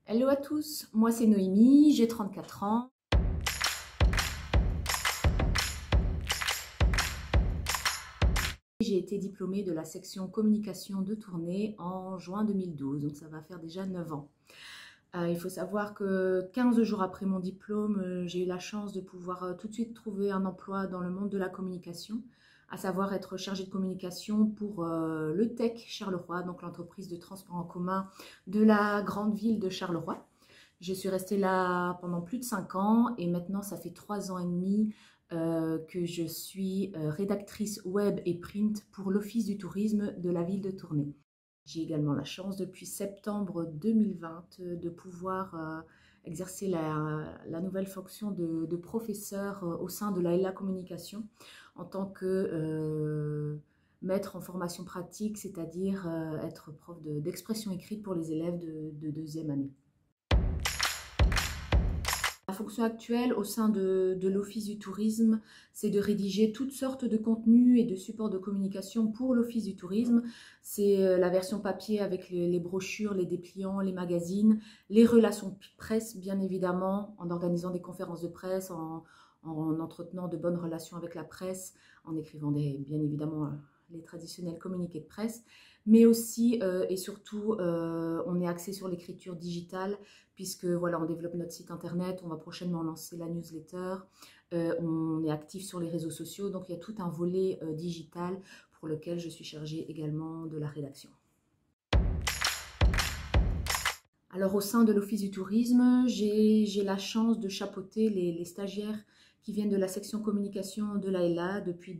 Hello à tous, moi c'est Noémie, j'ai 34 ans. J'ai été diplômée de la section communication de Tournai en juin 2012, donc ça va faire déjà 9 ans. Il faut savoir que 15 jours après mon diplôme, j'ai eu la chance de pouvoir tout de suite trouver un emploi dans le monde de la communication, à savoir être chargée de communication pour le Tech Charleroi, donc l'entreprise de transport en commun de la grande ville de Charleroi. Je suis restée là pendant plus de 5 ans et maintenant ça fait 3 ans et demi que je suis rédactrice web et print pour l'Office du tourisme de la ville de Tournai. J'ai également la chance depuis septembre 2020 de pouvoir exercer la nouvelle fonction de professeur au sein de l'AELA Communication en tant que maître en formation pratique, c'est-à-dire être prof d'expression écrite pour les élèves de deuxième année. La fonction actuelle au sein de l'Office du tourisme, c'est de rédiger toutes sortes de contenus et de supports de communication pour l'Office du tourisme. C'est la version papier avec les brochures, les dépliants, les magazines, les relations presse bien évidemment, en organisant des conférences de presse, en entretenant de bonnes relations avec la presse, en écrivant bien évidemment les traditionnels communiqués de presse, mais aussi et surtout on est axé sur l'écriture digitale puisque voilà, on développe notre site internet, on va prochainement lancer la newsletter, on est actif sur les réseaux sociaux, donc il y a tout un volet digital pour lequel je suis chargée également de la rédaction. Alors au sein de l'Office du tourisme, j'ai la chance de chapeauter les stagiaires qui viennent de la section communication de l'AELA depuis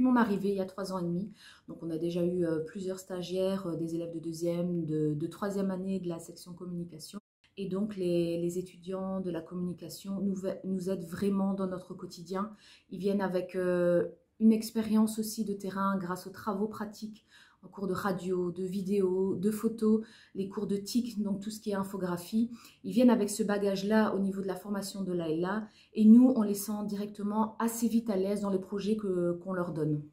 mon arrivée il y a 3 ans et demi. Donc on a déjà eu plusieurs stagiaires, des élèves de deuxième, de troisième année de la section communication. Et donc les étudiants de la communication nous aident vraiment dans notre quotidien. Ils viennent avec une expérience aussi de terrain grâce aux travaux pratiques en cours de radio, de vidéo, de photos, les cours de TIC, donc tout ce qui est infographie. Ils viennent avec ce bagage-là au niveau de la formation de l'AELA et nous, on les sent directement assez vite à l'aise dans les projets qu'on leur donne.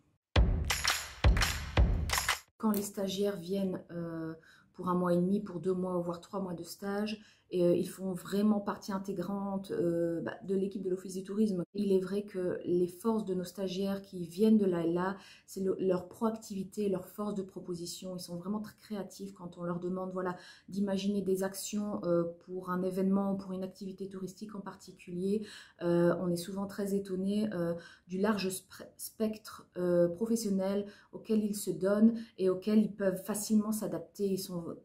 Quand les stagiaires viennent pour 1 mois et demi, pour 2 mois, voire 3 mois de stage, et ils font vraiment partie intégrante de l'équipe de l'Office du tourisme. Il est vrai que les forces de nos stagiaires qui viennent de l'AELA, c'est leur proactivité, leur force de proposition. Ils sont vraiment très créatifs quand on leur demande voilà, d'imaginer des actions pour un événement, pour une activité touristique en particulier. On est souvent très étonnés du large spectre professionnel auquel ils se donnent et auxquels ils peuvent facilement s'adapter.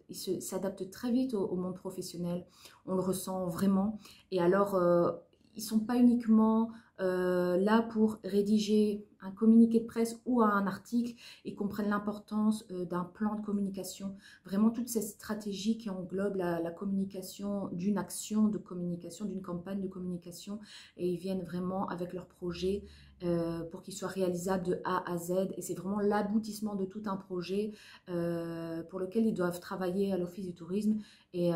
Ils s'adaptent très vite au monde professionnel. On le ressent vraiment. Et alors, ils ne sont pas uniquement là pour rédiger un communiqué de presse ou un article. Ils comprennent l'importance d'un plan de communication. Vraiment, toute cette stratégie qui englobe la communication d'une action de communication, d'une campagne de communication. Et ils viennent vraiment avec leur projet pour qu'il soit réalisable de A à Z. Et c'est vraiment l'aboutissement de tout un projet pour lequel ils doivent travailler à l'Office du tourisme. Et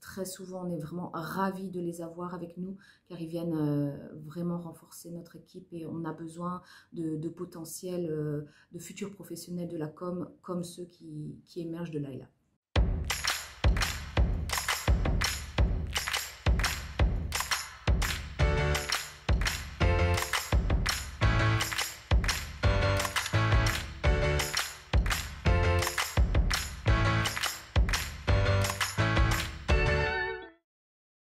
très souvent, on est vraiment ravis de les avoir avec nous car ils viennent vraiment renforcer notre équipe et on a besoin de potentiels, de futurs professionnels de la com comme ceux qui émergent de l'AELA.